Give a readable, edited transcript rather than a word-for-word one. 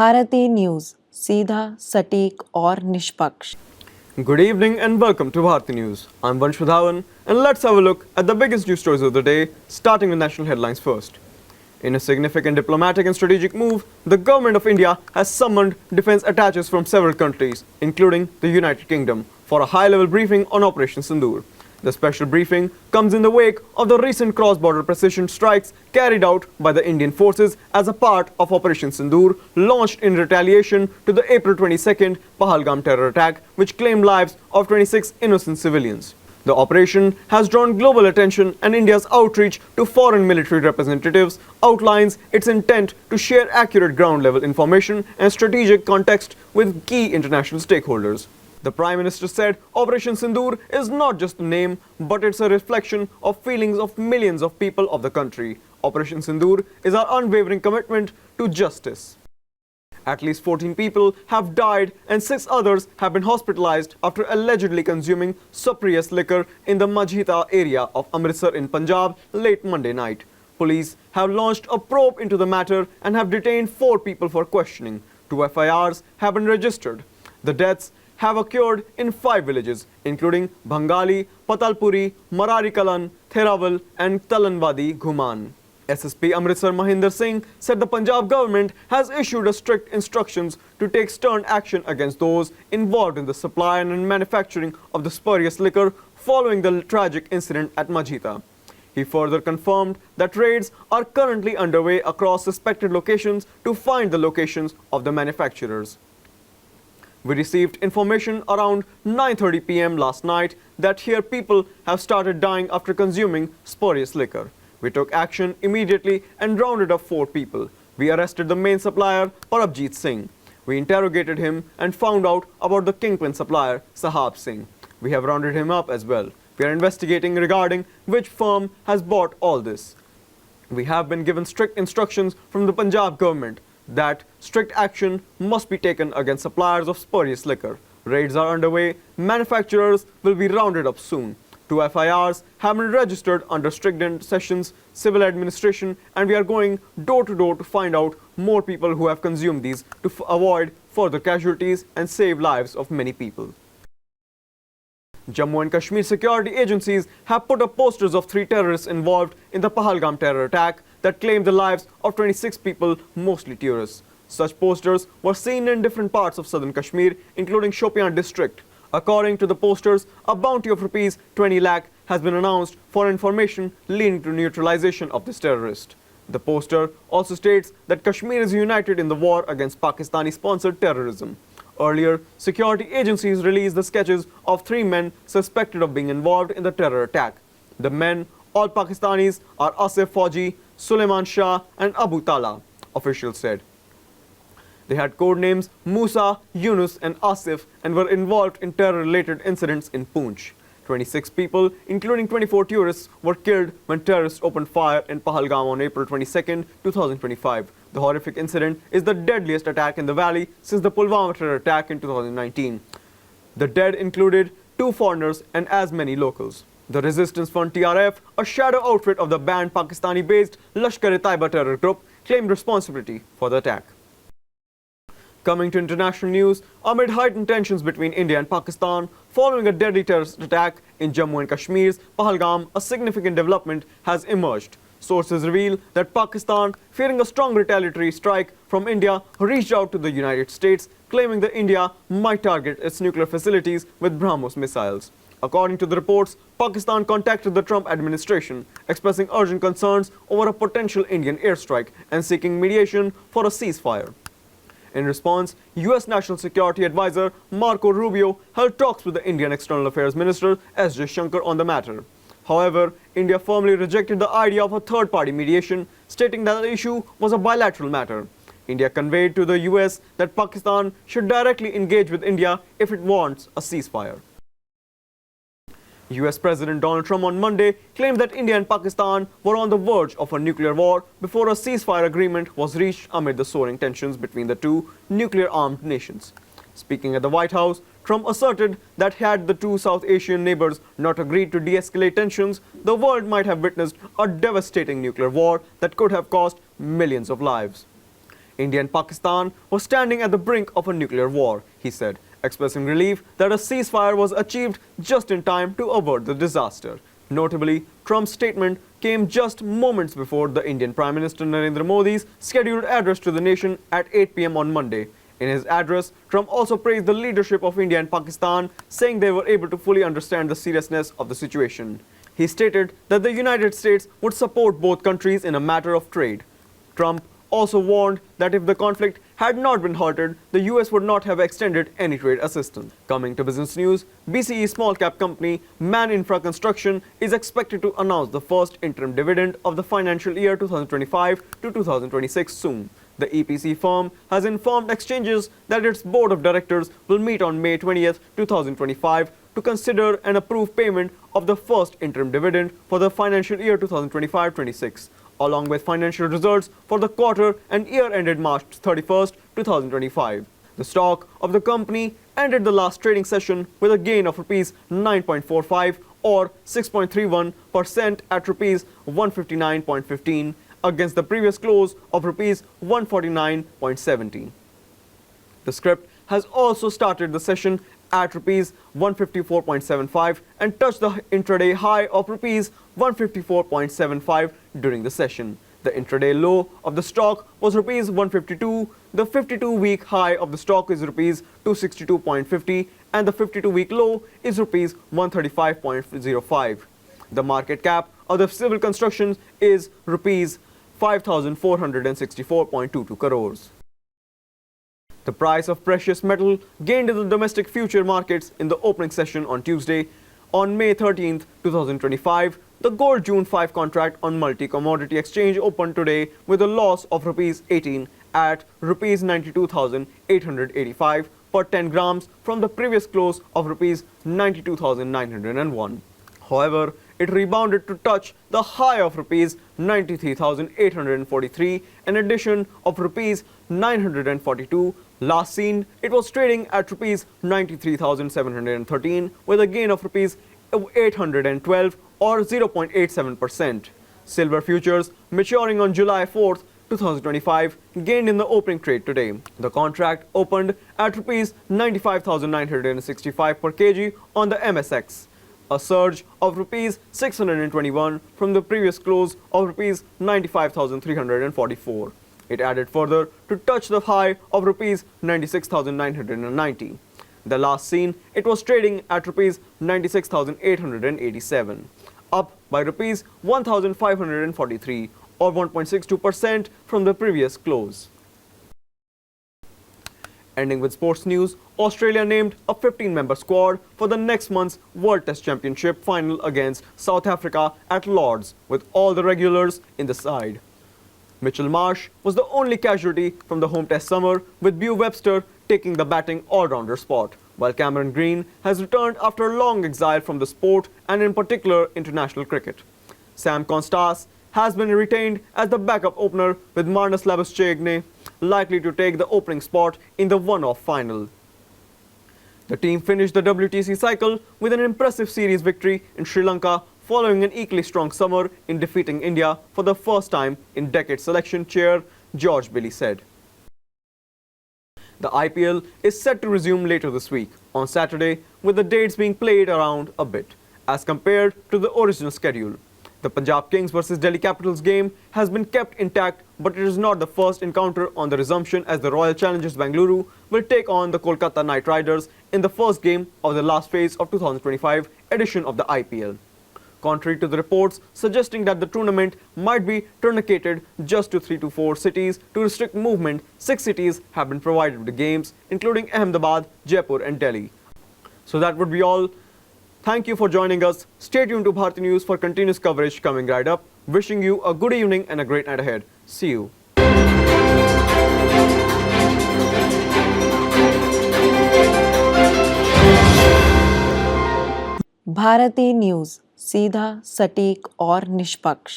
Bharti news, सीधा, सटीक और निष्पक्ष। Good evening and welcome to Bharati News. I'm Vansh Vadhavan and let's have a look at the biggest news stories of the day, starting with national headlines first. In a significant diplomatic and strategic move, the government of India has summoned defense attaches from several countries, including the United Kingdom, for a high-level briefing on Operation Sindoor. The special briefing comes in the wake of the recent cross-border precision strikes carried out by the Indian forces as a part of Operation Sindoor, launched in retaliation to the April 22nd Pahalgamterror attack, which claimed lives of 26 innocent civilians. The operation has drawn global attention, and India's outreach to foreign military representatives outlines its intent to share accurate ground-level information and strategic context with key international stakeholders. The Prime Minister said Operation Sindoor is not just a name, but it's a reflection of feelings of millions of people of the country. Operation Sindoor is our unwavering commitment to justice. At least 14 people have died and 6 others have been hospitalized after allegedly consuming spurious liquor in the Majhita area of Amritsar in Punjab late Monday night. Police have launched a probe into the matter and have detained 4 people for questioning. 2 FIRs have been registered. The deaths have occurred in 5 villages, including Bhangali, Patalpuri, Mararikalan, Theraval and Talanwadi Ghuman. SSP Amritsar Mahinder Singh said the Punjab government has issued a strict instructions to take stern action against those involved in the supply and manufacturing of the spurious liquor following the tragic incident at Majhita. He further confirmed that raids are currently underway across suspected locations to find the locations of the manufacturers. We received information around 9:30 p.m. last night that here people have started dying after consuming spurious liquor. We took action immediately and rounded up 4 people. We arrested the main supplier, Parabjit Singh. We interrogated him and found out about the kingpin supplier, Sahab Singh. We have rounded him up as well. We are investigating regarding which firm has bought all this. We have been given strict instructions from the Punjab government that strict action must be taken against suppliers of spurious liquor. Raids are underway. Manufacturers will be rounded up soon. 2 FIRs have been registered under stringent sessions, civil administration, and we are going door to door to find out more people who have consumed these to avoid further casualties and save lives of many people. Jammu and Kashmir security agencies have put up posters of 3 terrorists involved in the Pahalgamterror attack that claimed the lives of 26 people, mostly tourists. Such posters were seen in different parts of southern Kashmir, including Shopian district. According to the posters, a bounty of rupees 20 lakh has been announced for information leading to neutralization of this terrorist. The poster also states that Kashmir is united in the war against Pakistani-sponsored terrorism. Earlier, security agencies released the sketches of 3 men suspected of being involved in the terror attack. The men, all Pakistanis, are Asif Fauji, Suleiman Shah and Abu Tala, officials said. They had code names Musa, Yunus and Asif and were involved in terror-related incidents in Poonch. 26 people, including 24 tourists, were killed when terrorists opened fire in Pahalgam on April 22, 2025. The horrific incident is the deadliest attack in the valley since the Pulwama terror attack in 2019. The dead included 2 foreigners and as many locals. The Resistance Front TRF, a shadow outfit of the banned Pakistani-based Lashkar-e-Taiba terror group, claimed responsibility for the attack. Coming to international news, amid heightened tensions between India and Pakistan following a deadly terrorist attack in Jammu and Kashmir's Pahalgam, a significant development has emerged. Sources reveal that Pakistan, fearing a strong retaliatory strike from India, reached out to the United States, claiming that India might target its nuclear facilities with BrahMos missiles. According to the reports, Pakistan contacted the Trump administration, expressing urgent concerns over a potential Indian airstrike and seeking mediation for a ceasefire. In response, U.S. National Security Advisor Marco Rubio held talks with the Indian External Affairs Minister S. Jaishankar on the matter. However, India firmly rejected the idea of a third-party mediation, stating that the issue was a bilateral matter. India conveyed to the U.S. that Pakistan should directly engage with India if it wants a ceasefire. US President Donald Trump on Monday claimed that India and Pakistan were on the verge of a nuclear war before a ceasefire agreement was reached amid the soaring tensions between the 2 nuclear-armed nations. Speaking at the White House, Trump asserted that had the 2 South Asian neighbors not agreed to de-escalate tensions, the world might have witnessed a devastating nuclear war that could have cost millions of lives. India and Pakistan were standing at the brink of a nuclear war, he said, expressing relief that a ceasefire was achieved just in time to avert the disaster. Notably, Trump's statement came just moments before the Indian Prime Minister Narendra Modi's scheduled address to the nation at 8 p.m. on Monday. In his address, Trump also praised the leadership of India and Pakistan, saying they were able to fully understand the seriousness of the situation. He stated that the United States would support both countries in a matter of trade. Trump also warned that if the conflict had not been halted, the US would not have extended any trade assistance. Coming to business news, BCE small cap company Man Infra Construction is expected to announce the first interim dividend of the financial year 2025 to 2026 soon. The EPC firm has informed exchanges that its board of directors will meet on May 20th, 2025 to consider and approve payment of the first interim dividend for the financial year 2025-26. Along with financial results for the quarter and year ended March 31st, 2025. The stock of the company ended the last trading session with a gain of Rs 9.45 or 6.31% at Rs 159.15 against the previous close of Rs 149.70. The script has also started the session at Rs 154.75 and touched the intraday high of Rs 154.75 during the session. The intraday low of the stock was Rs 152. The 52-week high of the stock is Rs 262.50 and the 52-week low is Rs 135.05. The market cap of the civil construction is Rs 5,464.22 crores. The price of precious metal gained in the domestic future markets in the opening session on Tuesday. On May 13, 2025, the gold June 5 contract on multi-commodity exchange opened today with a loss of Rs 18 at Rs 92,885 per 10 grams from the previous close of Rs 92,901. However, it rebounded to touch the high of Rs 93,843, an addition of Rs 942. Last seen, it was trading at Rs 93,713 with a gain of Rs 812 or 0.87%. Silver futures maturing on July 4, 2025 gained in the opening trade today. The contract opened at Rs 95,965 per kg on the MSX, a surge of Rs 621 from the previous close of Rs 95,344. It added further to touch the high of Rs 96,990. The last seen, it was trading at Rs 96,887, up by Rs 1,543 or 1.62% from the previous close. Ending with sports news, Australia named a 15-member squad for the next month's World Test Championship final against South Africa at Lord's, with all the regulars in the side. Mitchell Marsh was the only casualty from the home test summer, with Beau Webster taking the batting all-rounder spot, while Cameron Green has returned after a long exile from the sport and in particular international cricket. Sam Constas has been retained as the backup opener, with Marnus Labuschagne likely to take the opening spot in the one-off final. The team finished the WTC cycle with an impressive series victory in Sri Lanka following an equally strong summer in defeating India for the first time in decades, selection chair George Billy said. The IPL is set to resume later this week, on Saturday, with the dates being played around a bit, as compared to the original schedule. The Punjab Kings vs Delhi Capitals game has been kept intact, but it is not the first encounter on the resumption, as the Royal Challengers Bengaluru will take on the Kolkata Knight Riders in the first game of the last phase of 2025 edition of the IPL. Contrary to the reports suggesting that the tournament might be truncated just to 3 to 4 cities to restrict movement, 6 cities have been provided with the games, including Ahmedabad, Jaipur and Delhi. So that would be all. Thank you for joining us. Stay tuned to Bharti News for continuous coverage coming right up. Wishing you a good evening and a great night ahead. See you. Bharti news, सीधा, सटीक और निष्पक्ष।